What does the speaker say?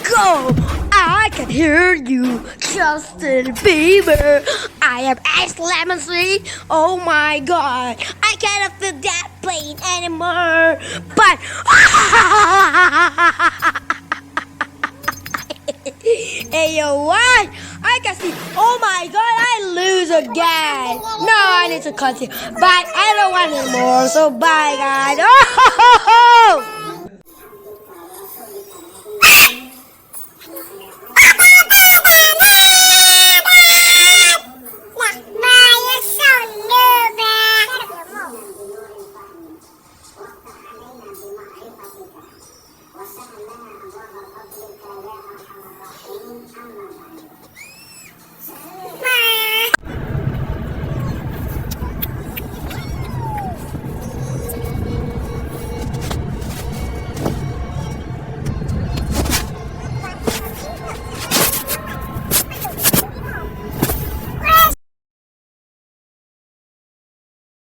go. I can hear you, Justin Bieber. I am Ice Lemon Tree. Oh my God, I cannot feel that plane anymore. But hey yo, what? I can see. Oh my God, I lose again. No, I need to continue. But I don't want anymore. So bye, guys.